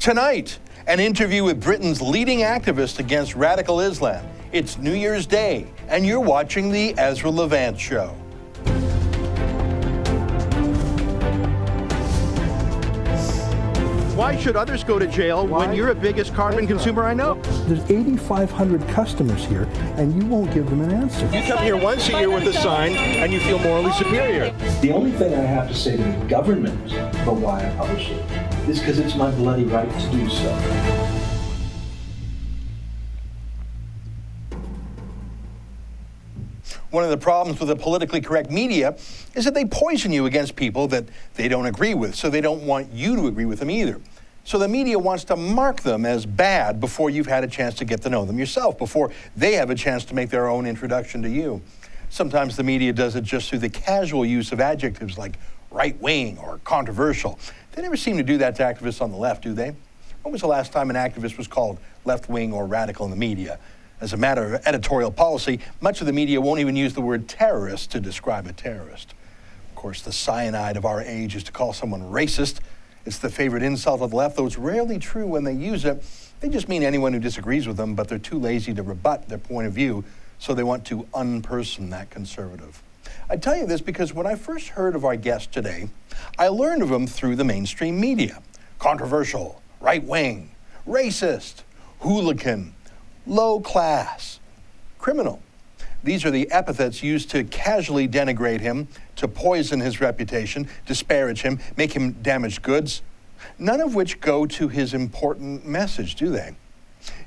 Tonight, an interview with Britain's leading activist against radical Islam. It's New Year's Day, and you're watching The Ezra Levant Show. Why should others go to jail when you're the biggest carbon consumer I know? There's 8,500 customers here, and you won't give them an answer. You come here once a year with a sign, and you feel morally superior. The only thing I have to say to the government about why I publish it is because it's my bloody right to do so. One of the problems with the politically correct media is that they poison you against people that they don't agree with, so they don't want you to agree with them either. So the media wants to mark them as bad before you've had a chance to get to know them yourself, before they have a chance to make their own introduction to you. Sometimes the media does it just through the casual use of adjectives like right-wing or controversial. They never seem to do that to activists on the left, do they? When was the last time an activist was called left-wing or radical in the media? As a matter of editorial policy, much of the media won't even use the word terrorist to describe a terrorist. Of course, the cyanide of our age is to call someone racist. It's the favorite insult of the left, though it's rarely true when they use it. They just mean anyone who disagrees with them, but they're too lazy to rebut their point of view, so they want to unperson that conservative. I tell you this because when I first heard of our guest today, I learned of him through the mainstream media. Controversial, right-wing, racist, hooligan, low class, criminal. These are the epithets used to casually denigrate him, to poison his reputation, disparage him, make him damaged goods, none of which go to his important message, do they?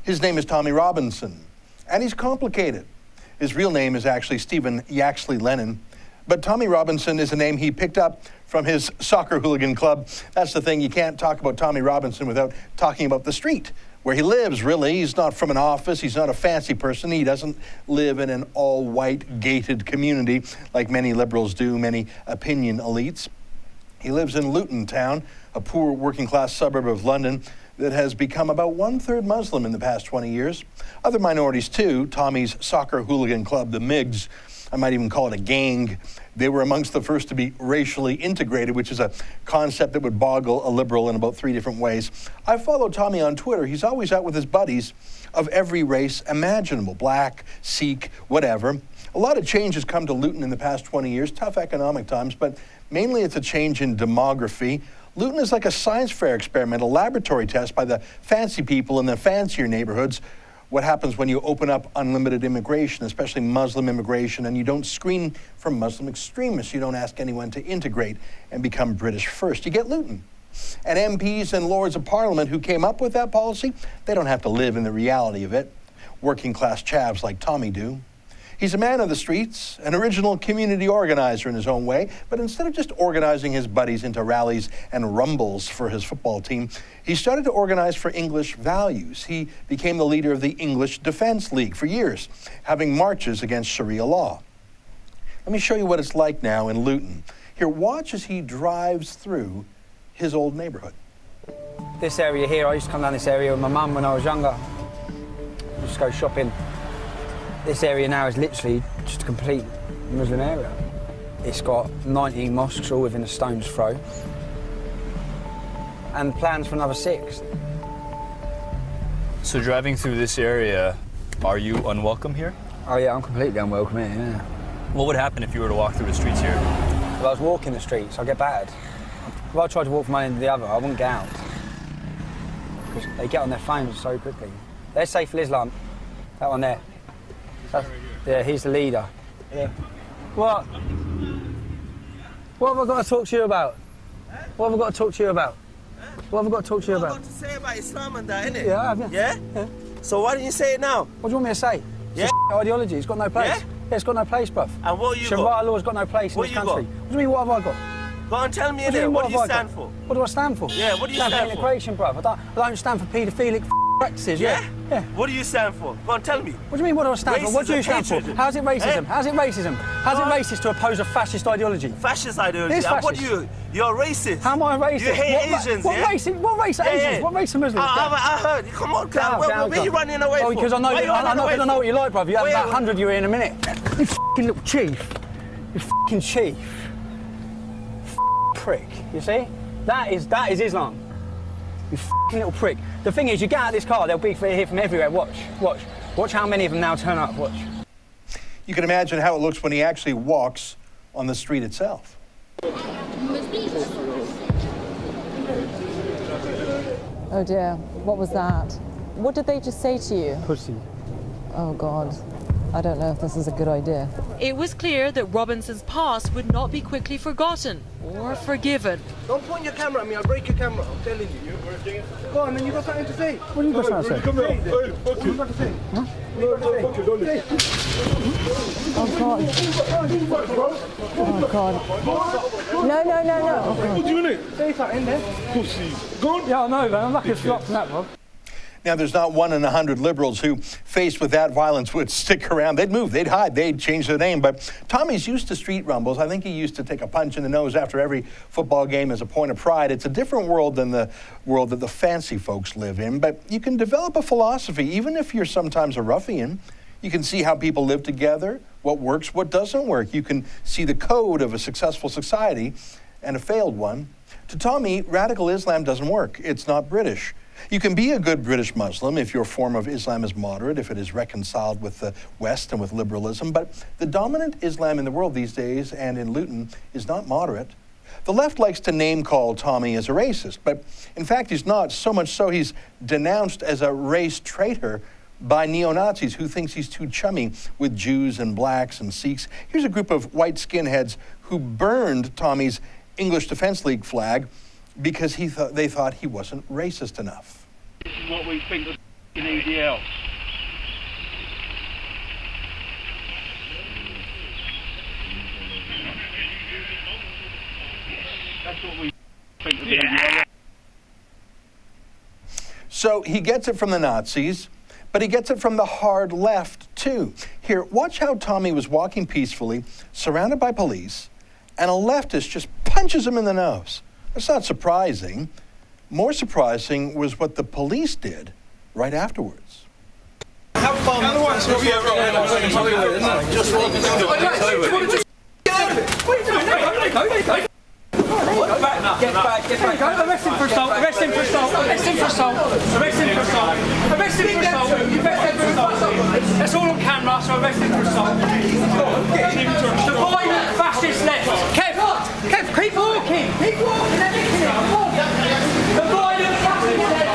His name is Tommy Robinson, and he's complicated. His real name is actually Stephen Yaxley Lennon, but Tommy Robinson is a name he picked up from his soccer hooligan club. That's the thing, you can't talk about Tommy Robinson without talking about the street where he lives, really. He's not from an office, he's not a fancy person, he doesn't live in an all-white gated community like many liberals do, many opinion elites. He lives in Luton Town, a poor working-class suburb of London that has become about one-third Muslim in the past 20 years. Other minorities too. Tommy's soccer hooligan club, the MIGs, I might even call it a gang. They were amongst the first to be racially integrated, which is a concept that would boggle a liberal in about 3 different ways. I follow Tommy on Twitter. He's always out with his buddies of every race imaginable, black, Sikh, whatever. A lot of change has come to Luton in the past 20 years, tough economic times, but mainly it's a change in demography. Luton is like a science fair experiment, a laboratory test by the fancy people in the fancier neighborhoods. What happens when you open up unlimited immigration, especially Muslim immigration, and you don't screen for Muslim extremists. You don't ask anyone to integrate and become British first. You get Luton. And MPs and Lords of Parliament who came up with that policy, they don't have to live in the reality of it. Working class chavs like Tommy do. He's a man of the streets, an original community organizer in his own way, but instead of just organizing his buddies into rallies and rumbles for his football team, he started to organize for English values. He became the leader of the English Defence League for years, having marches against Sharia law. Let me show you what it's like now in Luton. Here, watch as he drives through his old neighborhood. This area here, I used to come down this area with my mum when I was younger. Just go shopping. This area now is literally just a complete Muslim area. It's got 19 mosques all within a stone's throw, and plans for another 6. So driving through this area, are you unwelcome here? Oh yeah, I'm completely unwelcome here, yeah. What would happen if you were to walk through the streets here? If I was walking the streets, I'd get battered. If I tried to walk from one end to the other, I wouldn't get out. Because they get on their phones so quickly. There's Saif al-Islam, that one there. Yeah, he's the leader. Yeah. What? What have I got to talk to you about? What have I got to talk to you about? What have I got to talk to you about? What have you got to say about Islam and that, innit? Yeah, I have, yeah. Yeah? So why didn't you say it now? What do you want me to say? Yeah? It's a ideology, it's got no place. Yeah? Yeah, it's got no place, bruv. And what you Sharia got? law's got no place in this country. Got? What do you mean, what have I got? Go on, tell me, What what do you stand for? What do I stand for? Yeah, what do you stand for? Integration, bruv. I don't stand for paedophilic practices, Yeah? Yeah. What do you stand for? Go on, tell me. What do you mean, what do I stand for? What do you stand for? Racism, How's it racism? Eh? How's it racism? How's it racist to oppose a fascist ideology? Fascist ideology. It is And what fascist. do you? You're racist. How am I racist? You hate Asians, what yeah? race are Asians? What race are Muslims? I heard. Come on, Down, where are you running away from? Because I know, I know what you like, bruv. You have about 100 you in a minute. You fucking little chief. You fucking chief. Prick. You see? That is Islam. You f***ing little prick. The thing is, you get out of this car, they'll be here from everywhere. Watch how many of them now turn up. Watch. You can imagine how it looks when he actually walks on the street itself. Oh dear, what was that? What did they just say to you? Pussy. Oh God, I don't know if this is a good idea. It was clear that Robinson's past would not be quickly forgotten or forgiven. Don't point your camera at me, I'll break your camera, I'm telling you. Go on, then you got something to say. What have you got something to say? What have you got to say? Oh God. Oh God. No. Oh, God. What do you need? Say something there. Pussy. Go on. Yeah, I know, man. I'm lucky it's dropped from that, Rob. Now, there's not 1 in 100 liberals who, faced with that violence, would stick around. They'd move, they'd hide, they'd change their name. But Tommy's used to street rumbles. I think he used to take a punch in the nose after every football game as a point of pride. It's a different world than the world that the fancy folks live in. But you can develop a philosophy, even if you're sometimes a ruffian. You can see how people live together, what works, what doesn't work. You can see the code of a successful society and a failed one. To Tommy, radical Islam doesn't work. It's not British. You can be a good British Muslim if your form of Islam is moderate, if it is reconciled with the West and with liberalism, but the dominant Islam in the world these days and in Luton is not moderate. The left likes to name-call Tommy as a racist, but in fact he's not, so much so he's denounced as a race traitor by neo-Nazis who thinks he's too chummy with Jews and blacks and Sikhs. Here's a group of white skinheads who burned Tommy's English Defence League flag because they thought he wasn't racist enough. This is what we think of in EDL. That's what we think of EDL. So he gets it from the Nazis, but he gets it from the hard left too. Here, watch how Tommy was walking peacefully, surrounded by police, and a leftist just punches him in the nose. That's not surprising. More surprising was what the police did right afterwards. Have fun. Otherwise, we'll be over there. Just walk down the way. Get out of it. What are you doing? There you go. Get back. Go, arrest him for assault. Arrest him for assault. That's all on camera, so arrest him for assault. The violent fascist left. Kev, keep walking. Let me hear. The violent fascist left.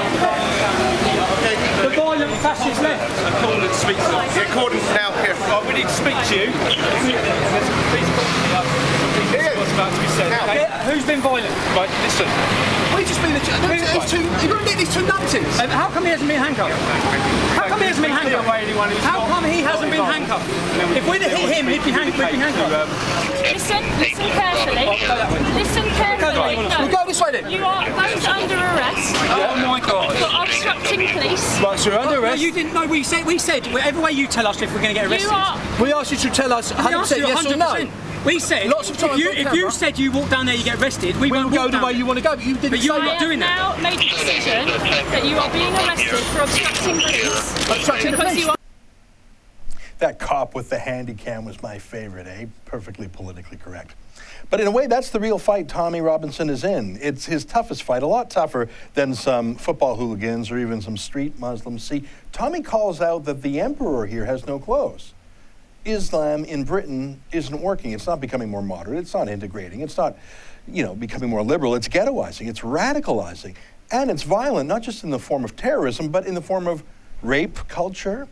The violent fascist left. According to speak to you. According now here. We need to speak to you. Please what's about to be said. Okay? Who's been violent? Right, listen. We've just been you've got to get these two numpties. How come he hasn't been handcuffed? How come he hasn't been handcuffed? How come he hasn't been handcuffed? If we'd have hit him, he'd be handcuffed. Listen carefully. Listen carefully. We'll go this way then. You are both under arrest. Oh my God. For obstructing police. Right, so you're under arrest. No, you didn't. No, we said whatever way you tell us if we're going to get arrested. We asked you to tell us 100% yes or no. We said, lots of times if you said you walk down there, you get arrested, we won't go the way you want to go, but you didn't say that. I have now made the decision that you are being arrested for obstructing police. You are. That cop with the handy cam was my favorite, eh? Perfectly politically correct. But in a way, that's the real fight Tommy Robinson is in. It's his toughest fight, a lot tougher than some football hooligans or even some street Muslims. See, Tommy calls out that the emperor here has no clothes. Islam in Britain isn't working. It's not becoming more moderate. It's not integrating. It's not, becoming more liberal. It's ghettoizing. It's radicalizing. And it's violent, not just in the form of terrorism, but in the form of rape culture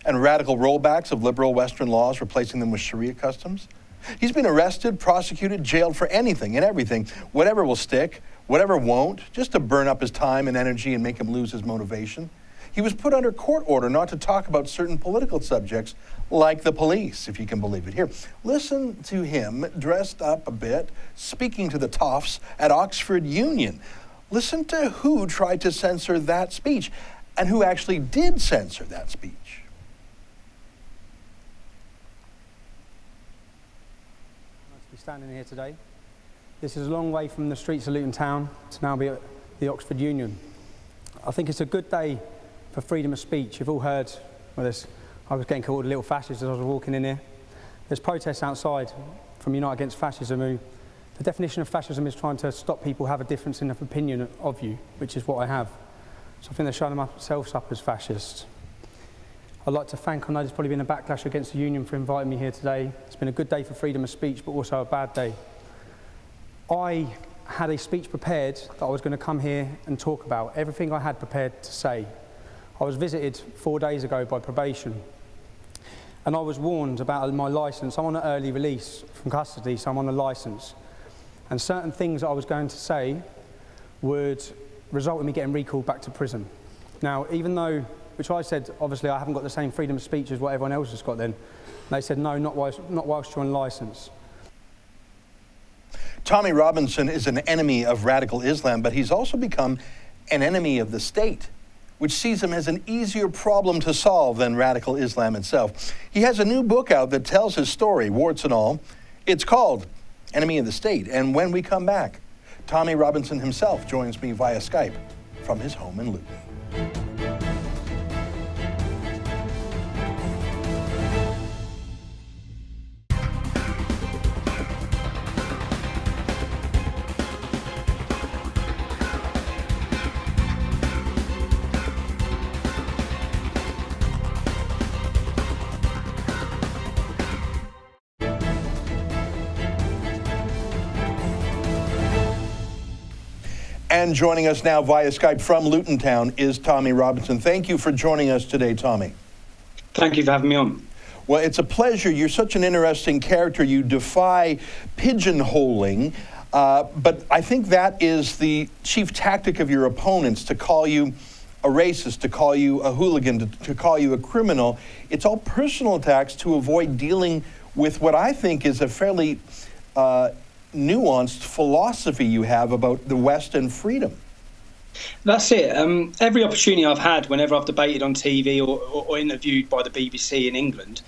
and radical rollbacks of liberal Western laws, replacing them with Sharia customs. He's been arrested, prosecuted, jailed for anything and everything, whatever will stick, whatever won't, just to burn up his time and energy and make him lose his motivation. He was put under court order not to talk about certain political subjects like the police, if you can believe it. Here, listen to him dressed up a bit, speaking to the toffs at Oxford Union. Listen to who tried to censor that speech and who actually did censor that speech. Nice to be standing here today. This is a long way from the streets of Luton Town to now be at the Oxford Union. I think it's a good day for freedom of speech. You've all heard, I was getting called a little fascist as I was walking in here. There's protests outside from Unite Against Fascism who The definition of fascism is trying to stop people have a difference in opinion of you, which is what I have. So I think they're showing themselves up as fascists. I'd like to thank, I know there's probably been a backlash against the union for inviting me here today. It's been a good day for freedom of speech, but also a bad day. I had a speech prepared that I was going to come here and talk about, everything I had prepared to say. I was visited 4 days ago by probation, and I was warned about my licence. I'm on an early release from custody, so I'm on a licence. And certain things that I was going to say would result in me getting recalled back to prison. Now, even though, which I said, obviously I haven't got the same freedom of speech as what everyone else has got then, they said, no, not whilst you're on licence. Tommy Robinson is an enemy of radical Islam, but he's also become an enemy of the state, which sees him as an easier problem to solve than radical Islam itself. He has a new book out that tells his story, warts and all. It's called Enemy of the State. And when we come back, Tommy Robinson himself joins me via Skype from his home in Luton. And joining us now via Skype from Luton Town is Tommy Robinson. Thank you for joining us today, Tommy. Thank you for having me on. Well, it's a pleasure. You're such an interesting character. You defy pigeonholing, but I think that is the chief tactic of your opponents, to call you a racist, to call you a hooligan, to call you a criminal. It's all personal attacks to avoid dealing with what I think is a fairly nuanced philosophy you have about the West and freedom. That's it. Every opportunity I've had, whenever I've debated on TV or interviewed by the BBC in England,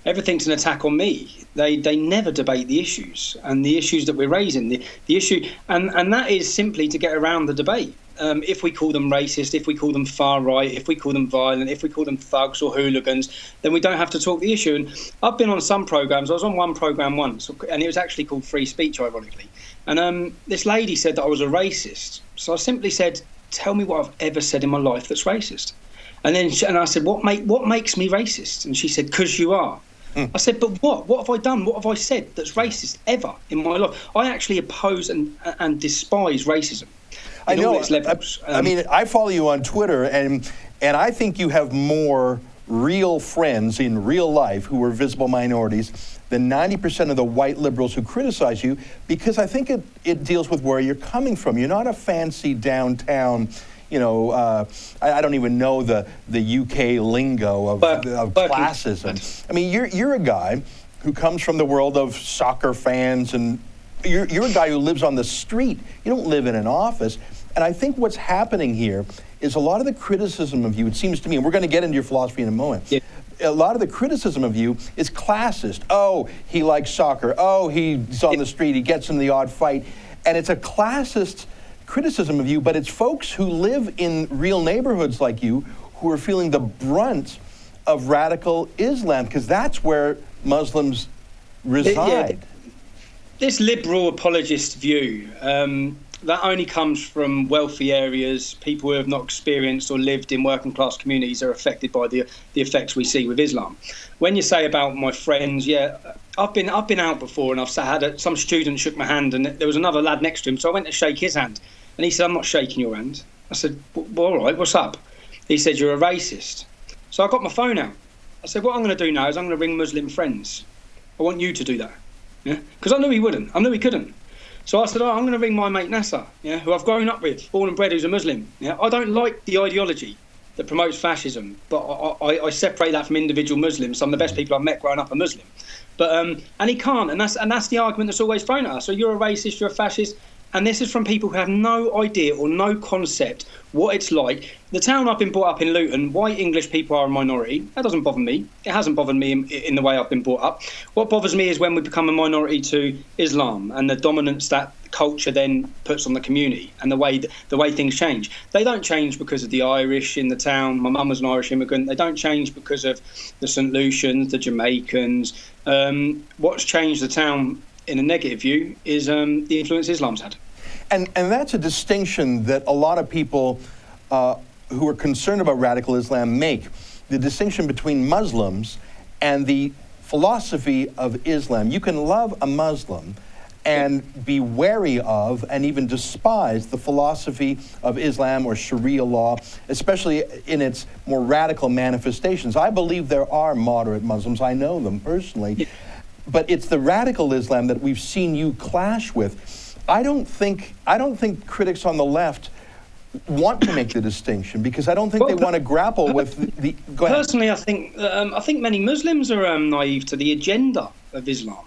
everything's an attack on me. They never debate the issues, and the issues that we're raising, the issue, and that is simply to get around the debate. If we call them racist, if we call them far right, if we call them violent, if we call them thugs or hooligans, then we don't have to talk the issue. And I've been on some programmes. I was on one programme once, and it was actually called Free Speech, ironically. And this lady said that I was a racist. So I simply said, tell me what I've ever said in my life that's racist. And then I said, what makes me racist? And she said, because you are. I said, but what? What have I done? What have I said that's racist ever in my life? I actually oppose and despise racism. I know. I mean, I follow you on Twitter, and I think you have more real friends in real life who are visible minorities than 90% of the white liberals who criticize you, because I think it deals with where you're coming from. You're not a fancy downtown, I don't even know the UK lingo of classism. I mean, you're a guy who comes from the world of soccer fans, and you're a guy who lives on the street. You don't live in an office. And I think what's happening here is a lot of the criticism of you, it seems to me, and we're going to get into your philosophy in a moment, a lot of the criticism of you is classist. Oh, he likes soccer. Oh, he's on the street. He gets in the odd fight. And it's a classist criticism of you, but it's folks who live in real neighborhoods like you who are feeling the brunt of radical Islam, because that's where Muslims reside. This liberal apologist view, that only comes from wealthy areas. People who have not experienced or lived in working class communities are affected by the effects we see with Islam. When you say about my friends, I've been out before, and I've had some student shook my hand, and there was another lad next to him, so I went to shake his hand, and he said, "I'm not shaking your hand." I said, "Well, all right, what's up?" He said, "You're a racist." So I got my phone out. I said, "What I'm going to do now is I'm going to ring Muslim friends. I want you to do that." Because I knew he wouldn't. I knew he couldn't. So I said, I'm going to ring my mate Nasser, who I've grown up with, born and bred, who's a Muslim. I don't like the ideology that promotes fascism, but I separate that from individual Muslims. Some of the best people I've met growing up are Muslim. But and he can't, and that's the argument that's always thrown at us. So you're a racist, you're a fascist. And this is from people who have no idea or no concept what it's like. The town I've been brought up in, Luton, white English people are a minority. That doesn't bother me. It hasn't bothered me in the way I've been brought up. What bothers me is when we become a minority to Islam and the dominance that culture then puts on the community, and the way things change. They don't change because of the Irish in the town. My mum was an Irish immigrant. They don't change because of the St. Lucians, the Jamaicans. What's changed the town in a negative view, is the influence Islam's had. And that's a distinction that a lot of people who are concerned about radical Islam make, the distinction between Muslims and the philosophy of Islam. You can love a Muslim and be wary of and even despise the philosophy of Islam or Sharia law, especially in its more radical manifestations. I believe there are moderate Muslims. I know them personally. Yeah. But it's the radical Islam that we've seen you clash with. I don't think critics on the left want to make the distinction, because I don't think they want to grapple with the... Go ahead. Personally, I think many Muslims are naive to the agenda of Islam.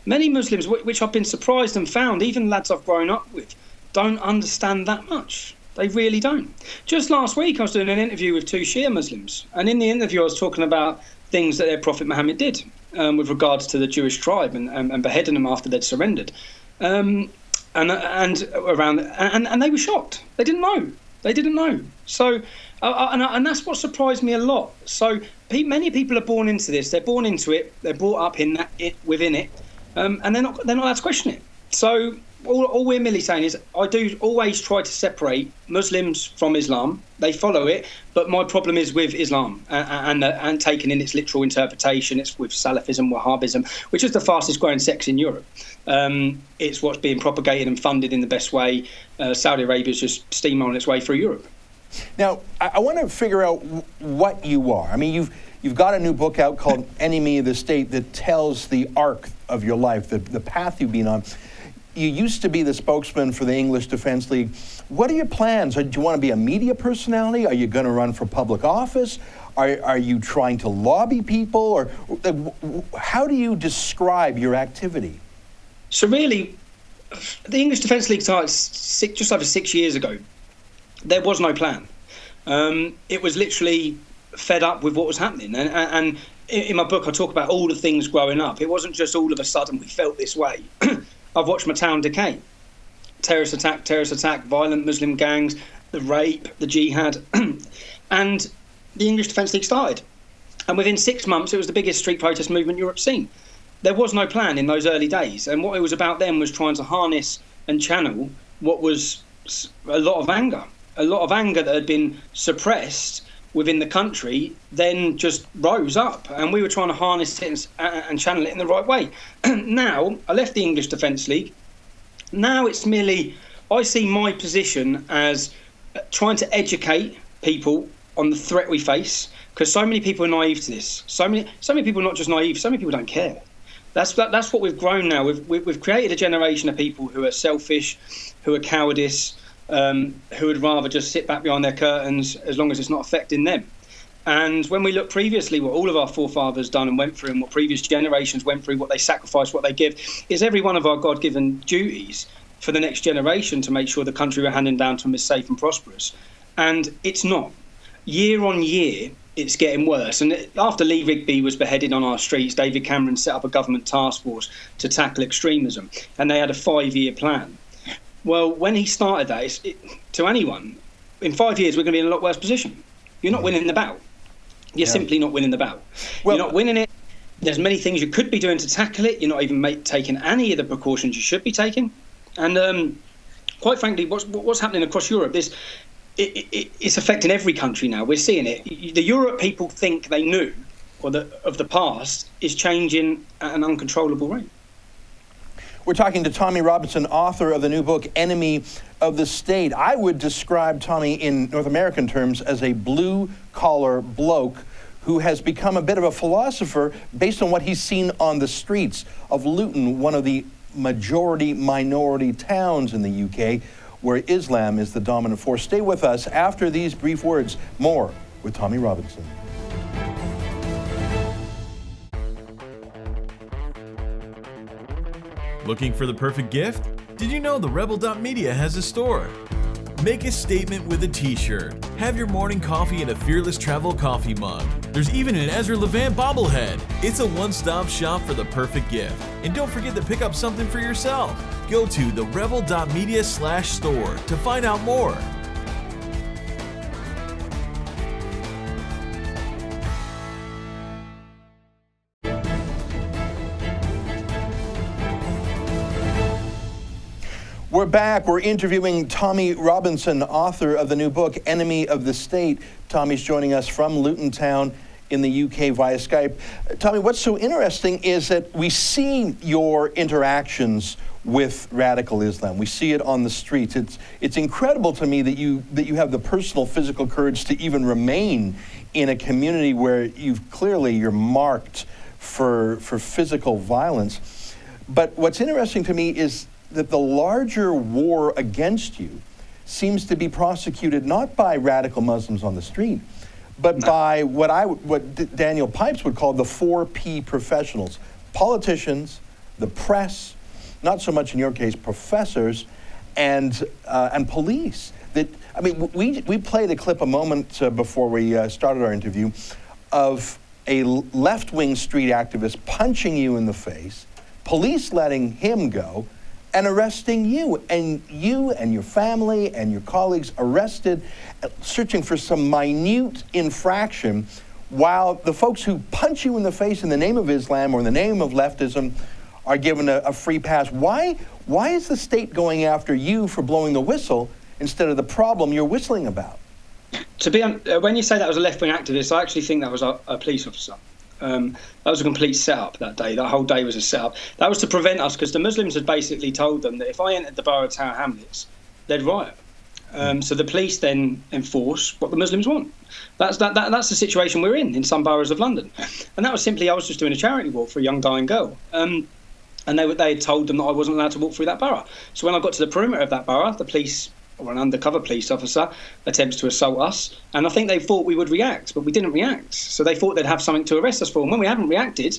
Many Muslims, which I've been surprised and found, even lads I've grown up with, don't understand that much. They really don't. Just last week, I was doing an interview with 2 Shia Muslims, and in the interview, I was talking about things that their Prophet Muhammad did with regards to the Jewish tribe and beheading them after they'd surrendered. And they were shocked. They didn't know. So, and that's what surprised me a lot. So, many people are born into this. They're born into it. They're brought up within it, and they're not allowed to question it. So, all we're merely saying is, I do always try to separate Muslims from Islam. They follow it, but my problem is with Islam and taken in its literal interpretation. It's with Salafism, Wahhabism, which is the fastest growing sects in Europe. It's what's being propagated and funded in the best way. Saudi Arabia's just steamrolling its way through Europe. Now, I want to figure out what you are. I mean, you've got a new book out called Enemy of the State that tells the arc of your life, the path you've been on. You used to be the spokesman for the English Defence League. What are your plans? Do you want to be a media personality? Are you going to run for public office? Are you trying to lobby people? Or how do you describe your activity? So really, the English Defence League started just over 6 years ago. There was no plan. It was literally fed up with what was happening. And in my book, I talk about all the things growing up. It wasn't just all of a sudden we felt this way. I've watched my town decay. Terrorist attack, violent Muslim gangs, the rape, the jihad. And the English Defence League started. And within 6 months, it was the biggest street protest movement Europe's seen. There was no plan in those early days. And what it was about then was trying to harness and channel what was a lot of anger that had been suppressed within the country, then just rose up, and we were trying to harness it and channel it in the right way. Now, I left the English Defence League. Now it's merely, I see my position as trying to educate people on the threat we face, because so many people are naive to this. So many people are not just naive, so many people don't care. That's what we've grown now. We've created a generation of people who are selfish, who are cowardice, who would rather just sit back behind their curtains as long as it's not affecting them. And when we look previously, what all of our forefathers done and went through, and what previous generations went through, what they sacrificed, what they give, is every one of our God-given duties for the next generation to make sure the country we're handing down to them is safe and prosperous. And it's not. Year on year, it's getting worse. And after Lee Rigby was beheaded on our streets, David Cameron set up a government task force to tackle extremism, and they had a 5-year plan. Well, when he started that, to anyone, in 5 years, we're going to be in a lot worse position. You're not winning the battle. You're simply not winning the battle. Well, you're not winning it. There's many things you could be doing to tackle it. You're not even taking any of the precautions you should be taking. And quite frankly, what's happening across Europe, it's affecting every country now. We're seeing it. The Europe people think they knew, or of the past, is changing at an uncontrollable rate. We're talking to Tommy Robinson, author of the new book, Enemy of the State. I would describe Tommy in North American terms as a blue-collar bloke who has become a bit of a philosopher based on what he's seen on the streets of Luton, one of the majority-minority towns in the UK where Islam is the dominant force. Stay with us after these brief words. More with Tommy Robinson. Looking for the perfect gift? Did you know the Rebel.media has a store? Make a statement with a t-shirt. Have your morning coffee in a Fearless Travel coffee mug. There's even an Ezra Levant bobblehead. It's a one-stop shop for the perfect gift. And don't forget to pick up something for yourself. Go to therebel.media/store to find out more. We're back. We're interviewing Tommy Robinson, author of the new book, Enemy of the State. Tommy's joining us from Luton Town in the UK via Skype. Tommy, what's so interesting is that we see your interactions with radical Islam. We see it on the streets. It's incredible to me that you have the personal, physical courage to even remain in a community where you're marked for physical violence. But what's interesting to me is that the larger war against you seems to be prosecuted not by radical Muslims on the street, but by what Daniel Pipes would call the 4P professionals: politicians, the press, not so much in your case, professors, and police. We played a clip a moment before we started our interview of a left-wing street activist punching you in the face, police letting him go, and arresting you and your family and your colleagues arrested, searching for some minute infraction, while the folks who punch you in the face in the name of Islam or in the name of leftism are given a free pass. Why is the state going after you for blowing the whistle instead of the problem you're whistling about? To be honest, when you say that was a left-wing activist, I actually think that was a police officer. That was a complete setup that day. That whole day was a setup. That was to prevent us, because the Muslims had basically told them that if I entered the borough of Tower Hamlets, they'd riot. So the police then enforce what the Muslims want. That's the situation we're in some boroughs of London. And that was simply, I was just doing a charity walk for a young dying girl. And they had told them that I wasn't allowed to walk through that borough. So when I got to the perimeter of that borough, the police, or an undercover police officer, attempts to assault us, and I think they thought we would react, but we didn't react. So they thought they'd have something to arrest us for, and when we haven't reacted,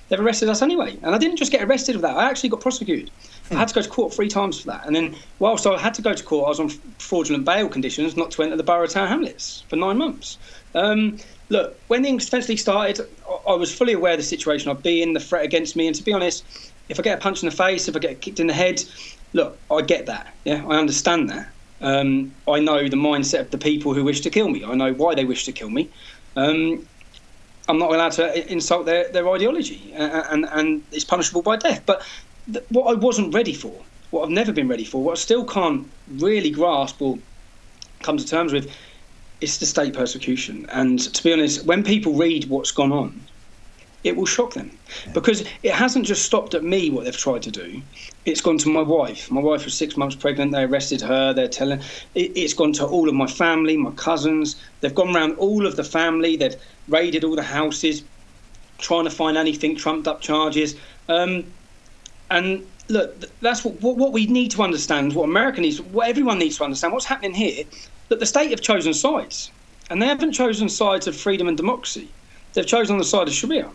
they've arrested us anyway. And I didn't just get arrested for that, I actually got prosecuted. I had to go to court 3 times for that, and then whilst I had to go to court, I was on fraudulent bail conditions not to enter the borough of Tower Hamlets for 9 months. Look, when the Defence League started, I was fully aware of the situation I'd be in, the threat against me, and to be honest, if I get a punch in the face, if I get kicked in the head, look, I get that, yeah, I understand that. I know the mindset of the people who wish to kill me. I know why they wish to kill me. I'm not allowed to insult their ideology, and it's punishable by death. But what I wasn't ready for, what I've never been ready for, what I still can't really grasp or come to terms with, is the state persecution. And to be honest, when people read what's gone on, it will shock them, because it hasn't just stopped at me, what they've tried to do. It's gone to my wife. My wife was 6 months pregnant. They arrested her. They're telling. It's gone to all of my family, my cousins. They've gone around all of the family. They've raided all the houses, trying to find anything, trumped up charges. And look, that's what we need to understand, what America needs, what everyone needs to understand, what's happening here, that the state have chosen sides. And they haven't chosen sides of freedom and democracy. They've chosen on the side of Sharia.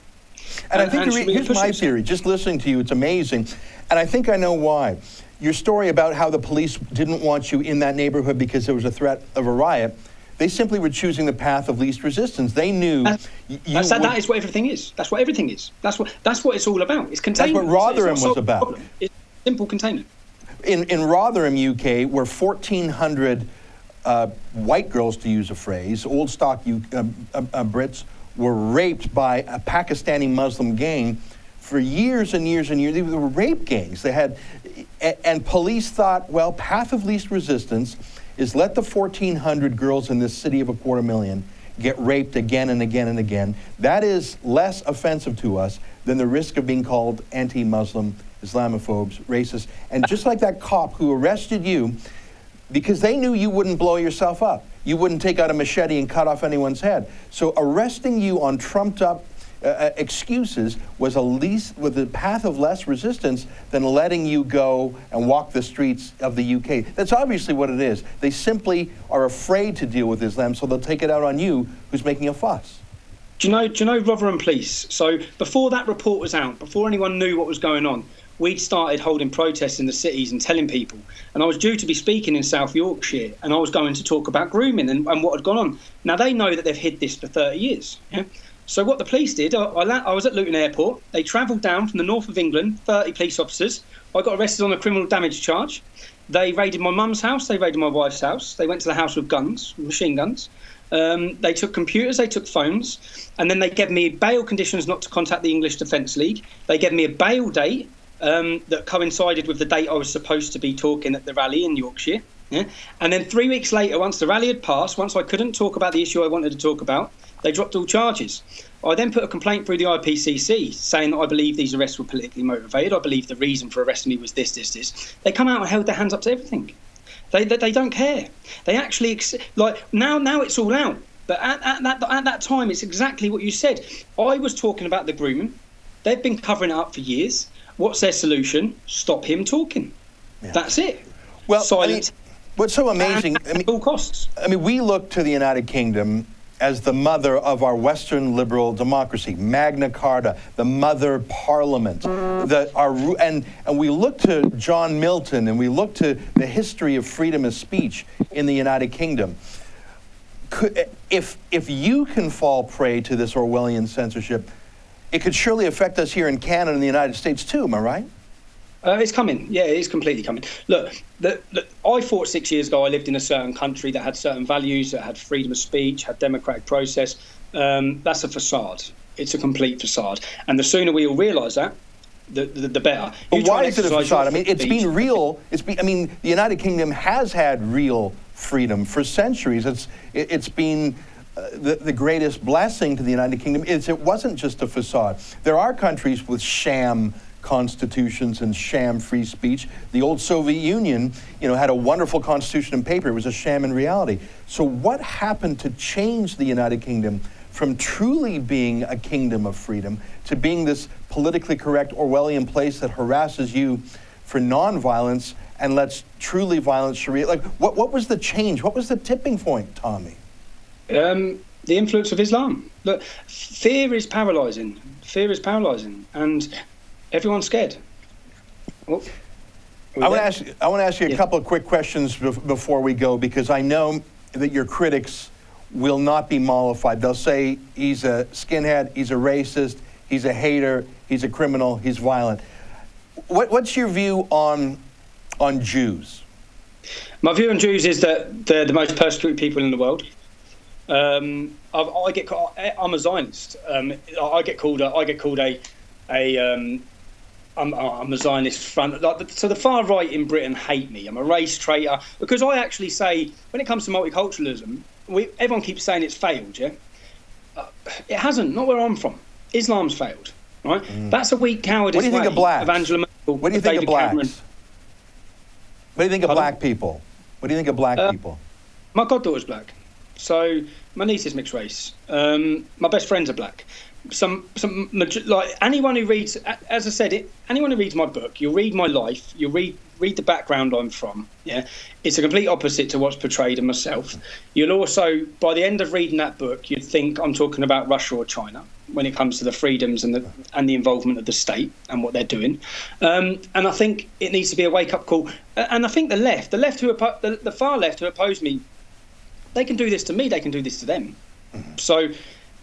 And I think here's my theory. Just listening to you, it's amazing. And I think I know why. Your story about how the police didn't want you in that neighborhood because there was a threat of a riot, they simply were choosing the path of least resistance. They knew that is what everything is. That's what everything is. That's what it's all about. It's containment. That's what Rotherham was about. It's simple containment. In Rotherham, UK, where 1,400 white girls, to use a phrase, old stock Brits, were raped by a Pakistani Muslim gang for years and years and years. They were rape gangs. They had, and police thought, well, path of least resistance is let the 1,400 girls in this city of 250,000 get raped again and again and again. That is less offensive to us than the risk of being called anti-Muslim, Islamophobes, racist. And just like that cop who arrested you, because they knew you wouldn't blow yourself up. You wouldn't take out a machete and cut off anyone's head. So arresting you on trumped up excuses was the path of less resistance than letting you go and walk the streets of the UK. That's obviously what it is. They simply are afraid to deal with Islam, so they'll take it out on you, who's making a fuss. Do you know Rotherham Police? So before that report was out, before anyone knew what was going on, we'd started holding protests in the cities and telling people. And I was due to be speaking in South Yorkshire, and I was going to talk about grooming and what had gone on. Now, they know that they've hid this for 30 years. Yeah? So what the police did, I was at Luton Airport. They travelled down from the north of England, 30 police officers. I got arrested on a criminal damage charge. They raided my mum's house. They raided my wife's house. They went to the house with guns, machine guns. They took computers, they took phones, and then they gave me bail conditions not to contact the English Defence League. They gave me a bail date that coincided with the date I was supposed to be talking at the rally in Yorkshire. Yeah? And then 3 weeks later, once the rally had passed, once I couldn't talk about the issue I wanted to talk about, they dropped all charges. I then put a complaint through the IPCC saying that I believe these arrests were politically motivated. I believe the reason for arresting me was this. They come out and held their hands up to everything. They don't care. They actually, now it's all out. But at that time, it's exactly what you said. I was talking about the grooming. They've been covering it up for years. What's their solution? Stop him talking. Yeah. That's it. Well, silence. What's so amazing, at all costs. We look to the United Kingdom as the mother of our Western liberal democracy, Magna Carta, the mother parliament, and we look to John Milton, and we look to the history of freedom of speech in the United Kingdom. If you can fall prey to this Orwellian censorship, it could surely affect us here in Canada and the United States too, am I right? It's coming. Yeah, it is completely coming. Look, I thought 6 years ago I lived in a certain country that had certain values, that had freedom of speech, had democratic process. That's a facade. It's a complete facade. And the sooner we all realise that, the better. But why is it a facade? I mean, it's been real. The United Kingdom has had real freedom for centuries. It's been the greatest blessing to the United Kingdom. It wasn't just a facade. There are countries with sham constitutions and sham free speech. The old Soviet Union, had a wonderful constitution in paper. It was a sham in reality. So what happened to change the United Kingdom from truly being a kingdom of freedom to being this politically correct Orwellian place that harasses you for nonviolence and lets truly violent Sharia? What was the change? What was the tipping point, Tommy? The influence of Islam. Look, fear is paralysing. Fear is paralysing, and everyone's scared. I want to ask you a couple of quick questions before we go, because I know that your critics will not be mollified. They'll say he's a skinhead, he's a racist, he's a hater, he's a criminal, he's violent. What's your view on Jews? My view on Jews is that they're the most persecuted people in the world. I'm a Zionist. I'm a Zionist front. So the far right in Britain hate me. I'm a race traitor, because I actually say, when it comes to multiculturalism, everyone keeps saying it's failed. Yeah, it hasn't. Not where I'm from. Islam's failed. Right. That's a weak, cowardice. What do you think of blacks? Of Angela Merkel. What do you think of blacks? Cameron. What do you think of black people? What do you think of black people? My goddaughter's black. So my niece is mixed race. My best friends are black. Anyone who reads, as I said, anyone who reads my book, you'll read my life, you'll read the background I'm from. Yeah, it's a complete opposite to what's portrayed in myself. You'll also, by the end of reading that book, you'd think I'm talking about Russia or China when it comes to the freedoms and the involvement of the state and what they're doing. And I think it needs to be a wake-up call. And I think the far left who oppose me, they can do this to me, they can do this to them. So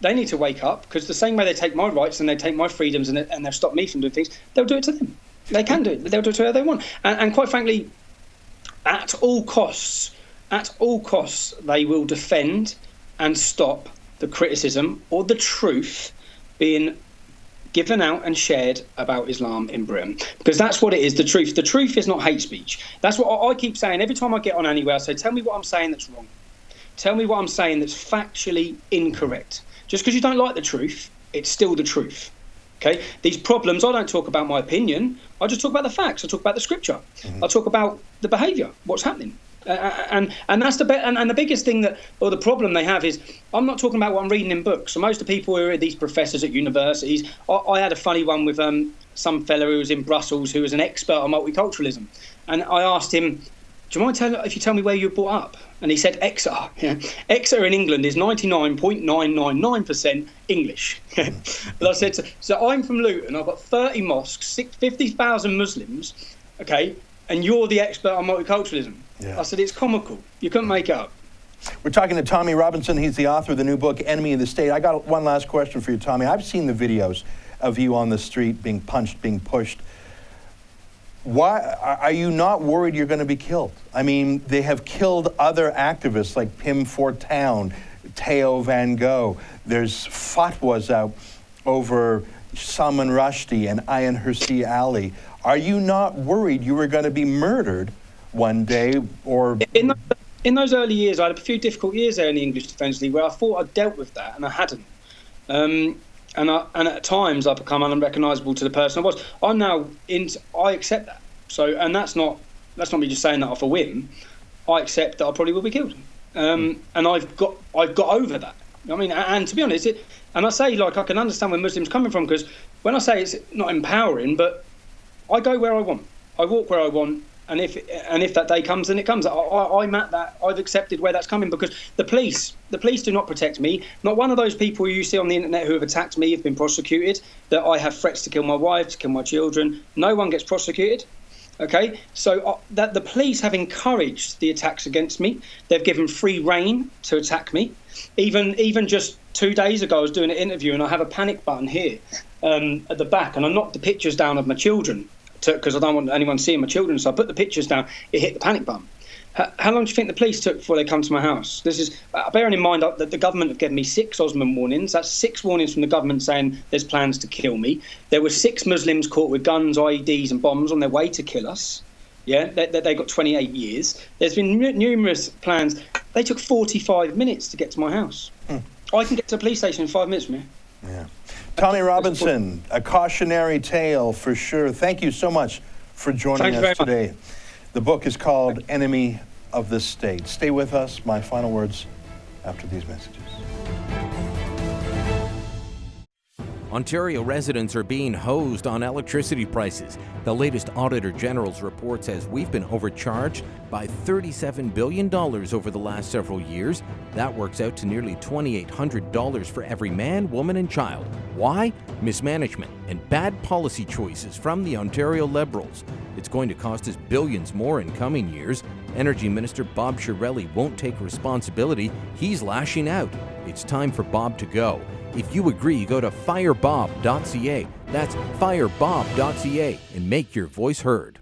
they need to wake up, because the same way they take my rights and they take my freedoms and they'll stop me from doing things, they'll do it to them. They can do it. They'll do it to whoever they want. And quite frankly, at all costs, they will defend and stop the criticism or the truth being given out and shared about Islam in Britain. Because that's what it is, the truth. The truth is not hate speech. That's what I keep saying. Every time I get on anywhere, I say, tell me what I'm saying that's wrong. Tell me what I'm saying that's factually incorrect. Just because you don't like the truth, it's still the truth. Okay? These problems, I don't talk about my opinion. I just talk about the facts. I talk about the scripture. I talk about the behaviour, what's happening. And that's the biggest thing the problem they have is, I'm not talking about what I'm reading in books. So most of the people who are these professors at universities, I had a funny one with some fellow who was in Brussels who was an expert on multiculturalism. And I asked him, do you mind if you tell me where you were brought up? And he said Exeter. Yeah. Exeter in England is 99.999% English. And I said, so I'm from Luton, I've got 30 mosques, 50,000 Muslims, okay, and you're the expert on multiculturalism. Yeah. I said, it's comical. You couldn't make it up. We're talking to Tommy Robinson. He's the author of the new book, Enemy of the State. I got one last question for you, Tommy. I've seen the videos of you on the street being punched, being pushed. Why are you not worried you're going to be killed? I mean, they have killed other activists like Pim Fortuyn, Theo Van Gogh. There's fatwas out over Salman Rushdie and Ayaan Hirsi Ali. Are you not worried you were going to be murdered one day? Or in those early years, I had a few difficult years there in the English Defence League where I thought I'd dealt with that, and I hadn't. And at times I've become unrecognisable to the person I was. I'm now I accept that. So, and that's not me just saying that off a whim. I accept that I probably will be killed, and I've got over that. I mean, and to be honest, and I say, like, I can understand where Muslims are coming from, because when I say it's not empowering, but I go where I want, I walk where I want, and if that day comes, then it comes. I'm at that. I've accepted where that's coming, because the police do not protect me. Not one of those people who you see on the internet who have attacked me have been prosecuted. That I have threats to kill my wife, to kill my children. No one gets prosecuted. Okay, so that the police have encouraged the attacks against me. They've given free rein to attack me. Even just 2 days ago, I was doing an interview and I have a panic button here at the back, and I knocked the pictures down of my children because I don't want anyone seeing my children. So I put the pictures down. It hit the panic button. How long do you think the police took before they come to my house? This is bearing in mind that the government have given me 6 Osman warnings. That's 6 warnings from the government saying there's plans to kill me. There were 6 Muslims caught with guns, IEDs and bombs on their way to kill us. Yeah, they got 28 years. There's been numerous plans. They took 45 minutes to get to my house. I can get to a police station in 5 minutes from here. Yeah. Tommy Robinson, a cautionary tale for sure. Thank you so much for joining us today. The book is called Enemy of the State. Stay with us. My final words after these messages. Ontario residents are being hosed on electricity prices. The latest Auditor General's report says we've been overcharged by $37 billion over the last several years. That works out to nearly $2,800 for every man, woman and child. Why? Mismanagement and bad policy choices from the Ontario Liberals. It's going to cost us billions more in coming years. Energy Minister Bob Chiarelli won't take responsibility. He's lashing out. It's time for Bob to go. If you agree, go to firebob.ca. That's firebob.ca and make your voice heard.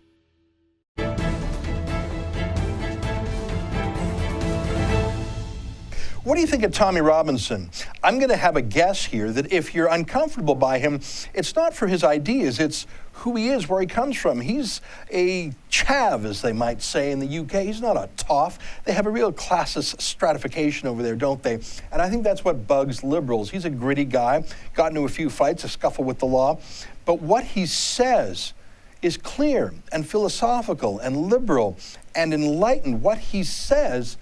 What do you think of Tommy Robinson? I'm going to have a guess here that if you're uncomfortable by him, it's not for his ideas, it's who he is, where he comes from. He's a chav, as they might say in the UK. He's not a toff. They have a real classist stratification over there, don't they? And I think that's what bugs liberals. He's a gritty guy, got into a few fights, a scuffle with the law. But what he says is clear and philosophical and liberal and enlightened. What he says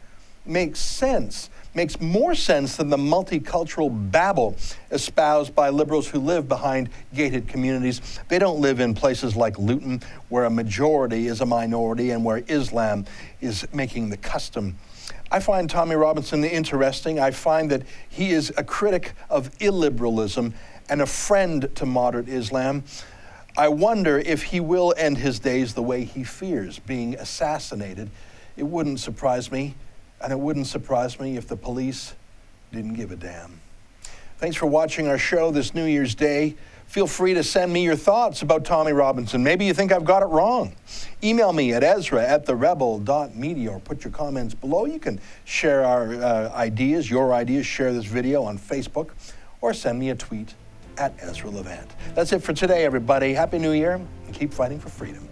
makes sense. Makes more sense than the multicultural babble espoused by liberals who live behind gated communities. They don't live in places like Luton, where a majority is a minority and where Islam is making the custom. I find Tommy Robinson interesting. I find that he is a critic of illiberalism and a friend to moderate Islam. I wonder if he will end his days the way he fears, being assassinated. It wouldn't surprise me. And it wouldn't surprise me if the police didn't give a damn. Thanks for watching our show this New Year's Day. Feel free to send me your thoughts about Tommy Robinson. Maybe you think I've got it wrong. Email me at ezra@therebel.media or put your comments below. You can share our ideas, your ideas, share this video on Facebook, or send me a tweet at Ezra Levant. That's it for today, everybody. Happy New Year, and keep fighting for freedom.